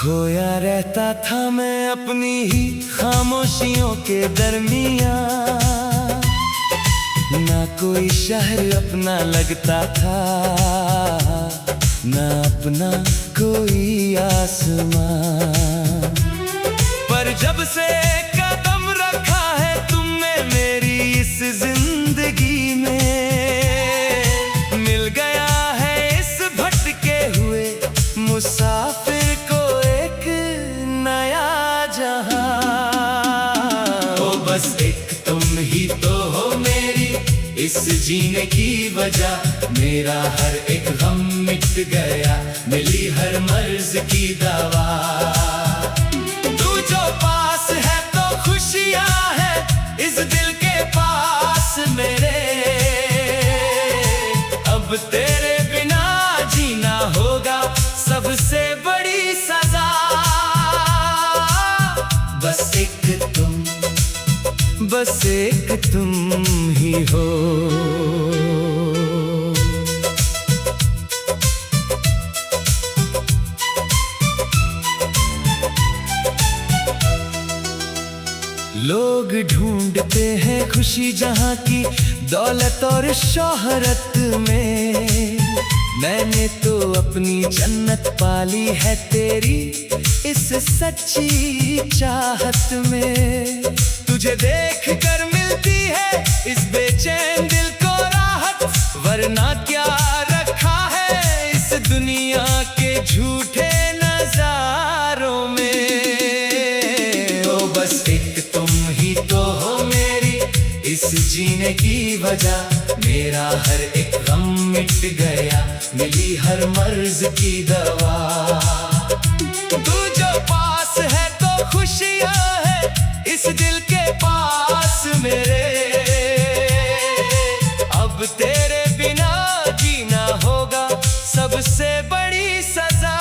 खोया रहता था मैं अपनी ही खामोशियों के दरमियां, ना कोई शहर अपना लगता था, ना अपना कोई आसमां। पर जब से कदम रखा है तुमने मेरी इस जिंदगी में, मिल गया है इस भटके हुए मुसाफिर को एक नया जहां। ओ बस एक तुम ही तो हो मेरी इस जीने की वजह, मेरा हर एक गम मिट गया, मिली हर मर्ज की दवा। तू जो पास है तो खुशियां है इस दिल के पास मेरे, अब तेरे बिना जीना होगा सबसे बड़ी सजा। बस एक तुम ही हो। लोग ढूंढते हैं खुशी जहां की दौलत और शोहरत में, मैंने तो अपनी जन्नत पाली है तेरी इस सच्ची चाहत में। तुझे देख कर मिलती है इस बेचैन दिल को राहत, वरना क्या रखा है इस दुनिया के झूठे नजारों में। ओ बस एक तुम ही तो हो मेरी इस जीने की वजह, मेरा हर एक गम मिट गया, मिली हर मर्ज की दवा। तू जो पास है तो खुशियां है इस दिल के पास मेरे, अब तेरे बिना जीना होगा सबसे बड़ी सजा।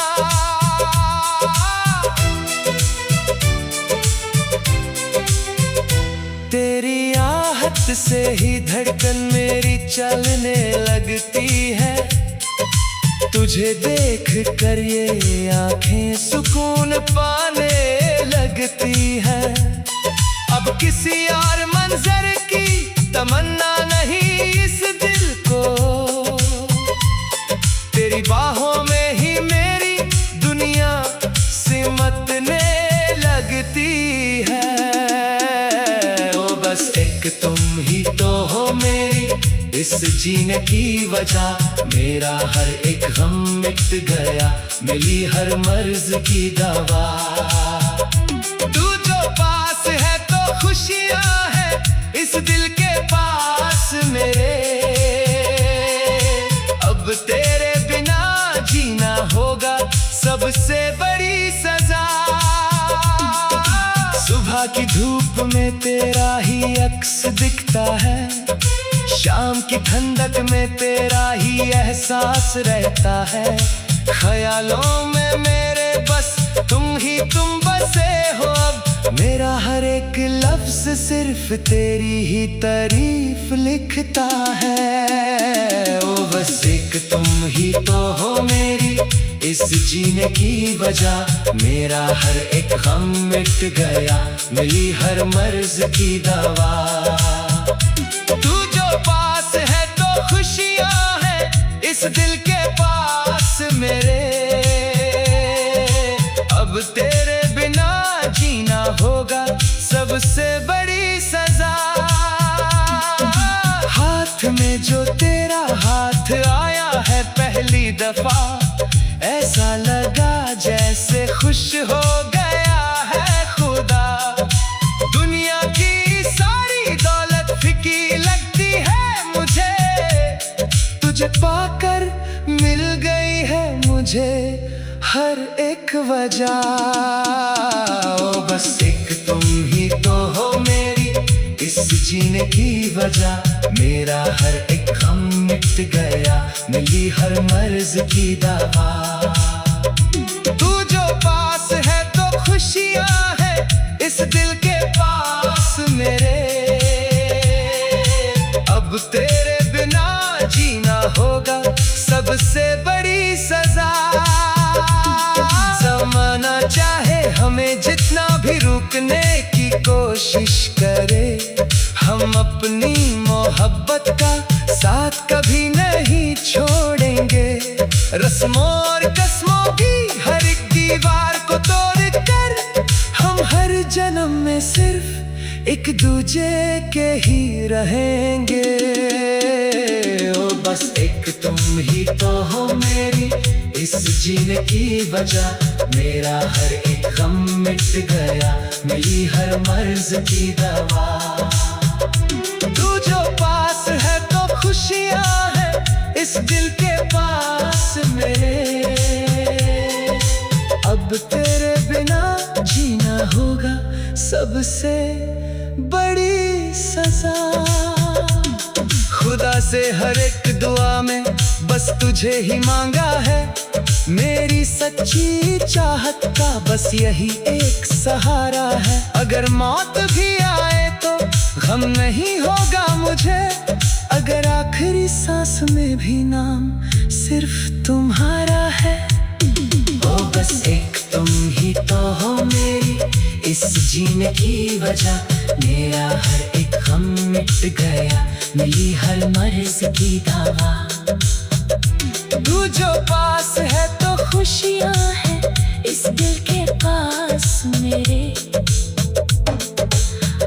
तेरी आहट से ही धड़कन मेरी चलने लगती है, तुझे देख कर ये आंखें सुकून पाने लगती है। अब किसी और मंजर की तमन्ना नहीं इस दिल को, तेरी बाहों में ही मेरी दुनिया सिमटने लगती है। ओ बस एक तुम ही तो हो मेरी इस जीने की वजह, मेरा हर एक गम मिट गया, मिली हर मर्ज की दवा। तू जो पास है तो खुशियां है इस दिल के पास मेरे, अब तेरे बिना जीना होगा सबसे बड़ी सजा। सुबह की धूप में तेरा ही अक्स दिखता है, शाम की ठंडक में तेरा ही एहसास रहता है। ख्यालों में मेरे बस तुम बसे हो, अब मेरा हर एक लफ्ज सिर्फ तेरी ही तारीफ लिखता है। ओ बस एक तुम ही तो हो मेरी इस जीने की वजह, मेरा हर एक गम मिट गया, मिली हर मर्ज की दवा। तू जो पास है तो खुशियां है इस दिल के पास मेरे, अब तेरे बिना जीना होगा सबसे बड़ी सजा। हाथ में जो तेरा हाथ आया है पहली दफा, ऐसा लगा जैसे खुश हो गया है खुदा। दुनिया की सारी दौलत फीकी लगती है मुझे, तुझे पाकर मिल गई है मुझे हर एक वजह। ओ बस एक तुम ही तो हो मेरी इस जीने की वजह, मेरा हर एक गम मिट गया, मिली हर मर्ज की दवा। तू जो पास है तो खुशियां है इस दिल के पास मेरे, अब तेरे बिना जीना होगा सबसे बड़ी सजा। जमाना रुकने की कोशिश करे, हम अपनी मोहब्बत का साथ कभी नहीं छोड़ेंगे। रस्मों और कस्मों की हर एक दीवार को तोड़ कर हम हर जन्म में सिर्फ एक दूजे के ही रहेंगे। ओ बस एक तुम ही तो हो मेरी इस जीने की वजह, मेरा हर एक गम मिट गया, मिली हर मर्ज की दवा। तू जो पास है तो खुशियां है इस दिल के पास मेरे, अब तेरे बिना जीना होगा सबसे बड़ी सजा। खुदा से हर एक दुआ में बस तुझे ही मांगा है, मेरी सच्ची चाहत का बस यही एक सहारा है। अगर मौत भी आए तो गम नहीं होगा मुझे, अगर आखिरी सांस में भी नाम सिर्फ तुम्हारा है। ओ बस एक तुम ही तो हो मेरी इस जीने की वजह, मेरा हर एक गम मिट गया, मिली हर मर्ज की दवा। तू जो पास है तो खुशियां है इस दिल के पास मेरे,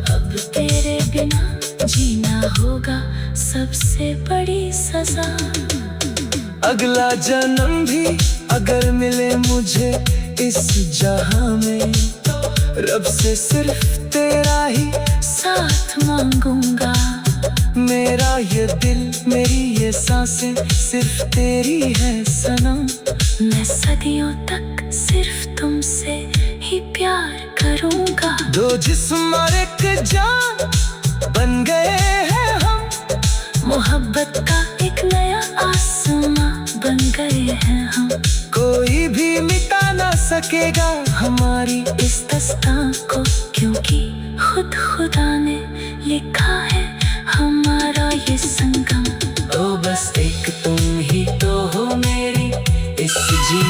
अब तेरे बिना जीना होगा सबसे बड़ी सजा। अगला जन्म भी अगर मिले मुझे इस जहां में, रब से सिर्फ तेरा ही साथ मांगूंगा। मेरा ये दिल मेरी ये सांसें सिर्फ तेरी है सनम, मैं सदियों तक सिर्फ तुमसे ही प्यार करूंगा। दो जिस्म और एक जान बन गए हैं हम, मोहब्बत का एक नया आसमां बन गए हैं हम। कोई भी मिटा ना सकेगा हमारी इस दास्तां को, क्योंकि खुद खुदा ने लिखा है हमारा ये संगम। ओ बस एक तुम ही तो हो मेरी इस जी।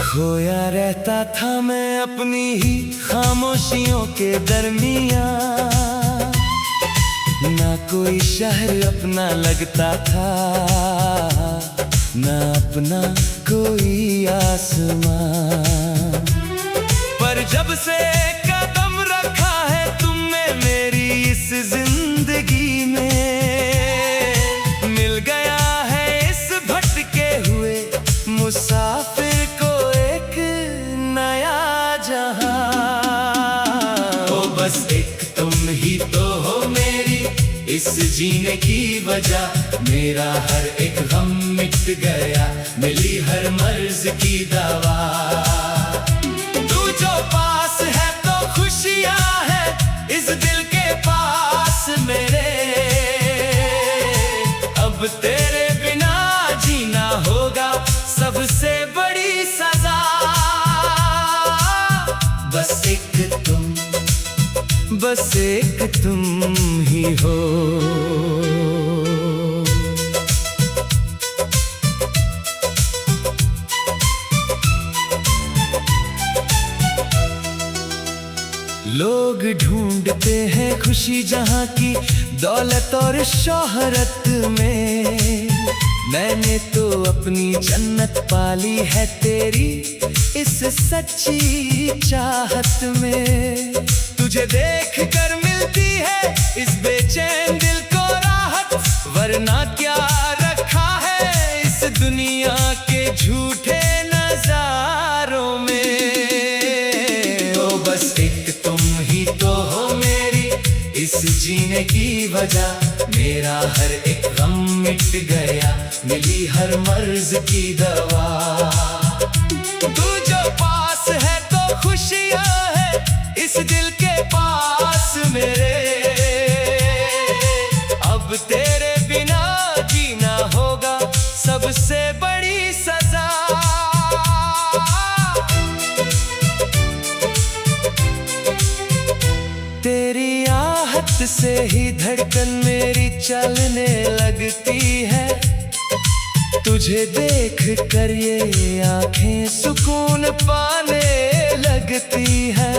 खोया रहता था मैं अपनी ही खामोशियों के दरमियाँ, ना कोई शहर अपना लगता था, ना अपना कोई आसमां। पर जब से कदम रखा है तुमने मेरी इस जिंदगी में, मिल गया है इस भटके हुए मुसाफिर को एक नया जहां। ओ बस एक तुम ही तो हो मेरी इस जीने की वजह, मेरा हर एक गम मिट गया, मिली हर मर्ज की दवा। तू जो पास है तो खुशियां है इस दिल के पास मेरे, अब तेरे बिना जीना होगा सबसे बड़ी सजा। बस एक तुम ही हो। लोग ढूंढते हैं खुशी जहां की दौलत और शोहरत में, मैंने तो अपनी जन्नत पाली है तेरी इस सच्ची चाहत में। तुझे देख कर मिलती है इस बेचैन दिल को राहत, वरना क्या रखा है इस दुनिया के झूठे नजारों में। ओ बस एक तुम ही तो हो मेरी इस जीने की वजह, मेरा हर एक गम मिट गया, मिली हर मर्ज की दवा। तू जो पास है तो खुशियां है इस दिल के पास मेरे, रात से ही धड़कन मेरी चलने लगती है। तुझे देख कर ये आंखें सुकून पाने लगती है।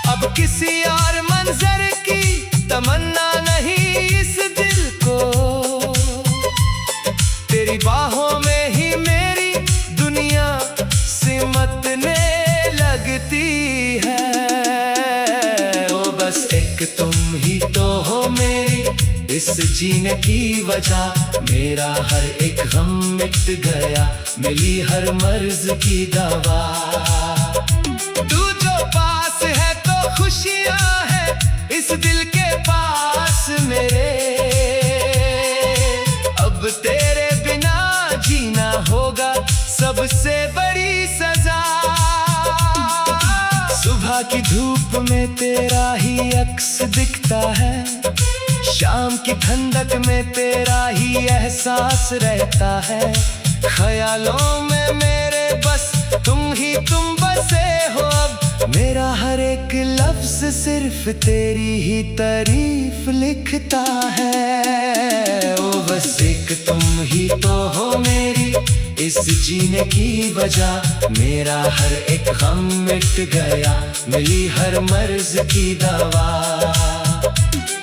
अब किसी और मंजर की तमन्ना नहीं इस दिल को, तेरी बाहों में ही मेरी दुनिया सिमटने लगती है। ओ बस एक तुम ही तो हो मेरी इस जीने की वजह। मेरा हर एक गम मिट गया, मिली हर मर्ज की दवा। तू जो पास है तो खुशियां है इस दिल के पास मेरे। अब तेरे बिना जीना होगा सबसे बड़ी सजा। सुबह की धूप में तेरा ही अक्स दिखता है, शाम की ठंडक में तेरा ही एहसास रहता है। ख्यालों में मेरे बस तुम बसे हो। अब मेरा हर एक लफ्ज सिर्फ तेरी ही तारीफ लिखता है। ओ बस एक तुम ही तो हो मेरी इस जीने की वजह। मेरा हर एक गम मिट गया, मिली हर मर्ज की दवा।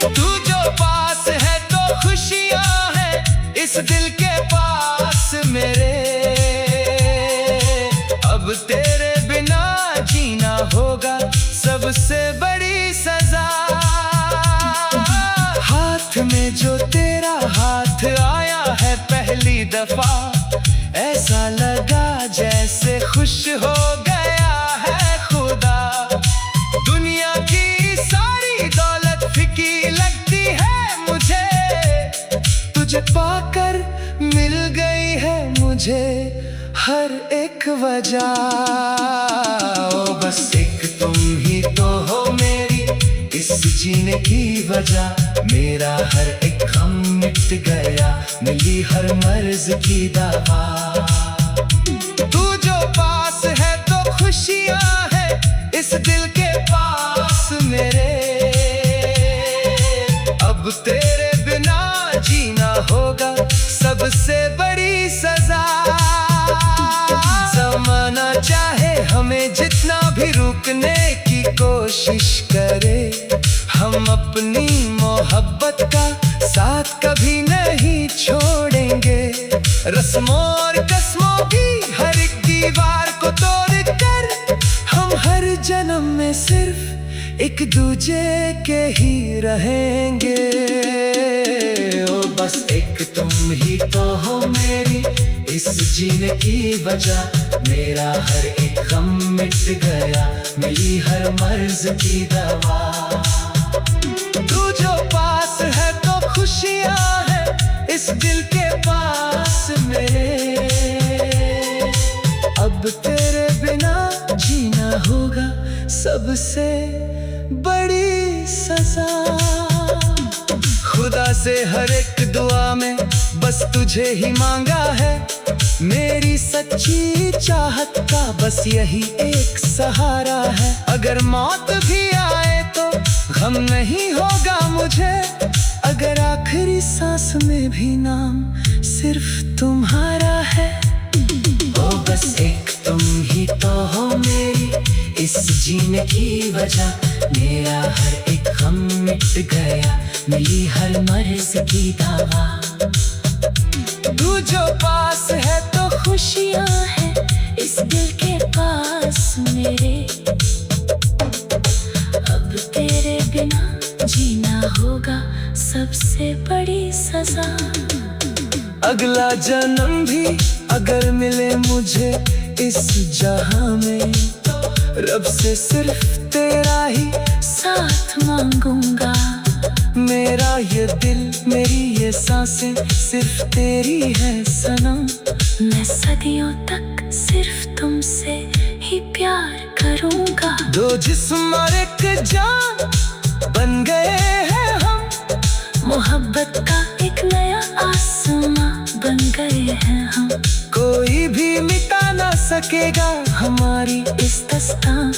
तू जो पास है तो खुशियां है इस दिल के पास मेरे। अब तेरे बिना जीना होगा सबसे बड़ी सजा। हाथ में जो तेरा हाथ आया है पहली दफा, ऐसा लगा जैसे खुश हो गया है खुदा। दुनिया की सारी दौलत फीकी लगती है मुझे, तुझे पाकर मिल गई है मुझे हर एक वजह। ओ बस एक तुम ही तो हो मेरी इस जीने की वजह। मेरा हर एक गम मिट गया, मिली हर मर्ज की दवा। तू जो पास है तो खुशियां है इस दिल के पास मेरे। अब तेरे बिना जीना होगा सबसे बड़ी सजा। ज़माना चाहे हमें जितना भी रुकने की कोशिश करे, हम अपनी मोहब्बत का साथ कभी नहीं छोड़ेंगे। रस्मों और कसमों की हर एक दीवार को तोड़कर हम हर जन्म में सिर्फ एक दूजे के ही रहेंगे। ओ बस एक तुम ही तो हो मेरी इस जीने की वजह। मेरा हर एक गम मिट गया, मिली हर मर्ज की दवा। तू जो पास है तो खुशियां है इस दिल के पास मेरे। अब तेरे बिना जीना होगा सबसे बड़ी सजा। खुदा से हर एक दुआ में बस तुझे ही मांगा है। मेरी सच्ची चाहत का बस यही एक सहारा है। अगर मौत भी आए तो गम नहीं होगा मुझे, अगर आखिरी सांस में भी नाम सिर्फ तुम्हारा है। ओ बस एक तुम ही तो हो मेरी इस जीने की वजह। मेरा हर एक गम मिट गया, मिली हर मर्ज की दवा। तू जो पास है तो खुशियां है इस दिल के पास मेरे। अब तेरे बिना जीना होगा सबसे बड़ी सजा। अगला जन्म भी अगर मिले मुझे इस जहां में, रब से सिर्फ तेरा ही साथ मांगूंगा। मेरा ये दिल मेरी ये सांसें सिर्फ तेरी है सनम। मैं सदियों तक सिर्फ तुमसे ही प्यार करूंगा। दो जिस्म और एक जान बन गए हैं हम, मोहब्बत का एक नया आसमां बन गए हैं हम। कोई भी मिटा ना सकेगा हमारी इस दास्तां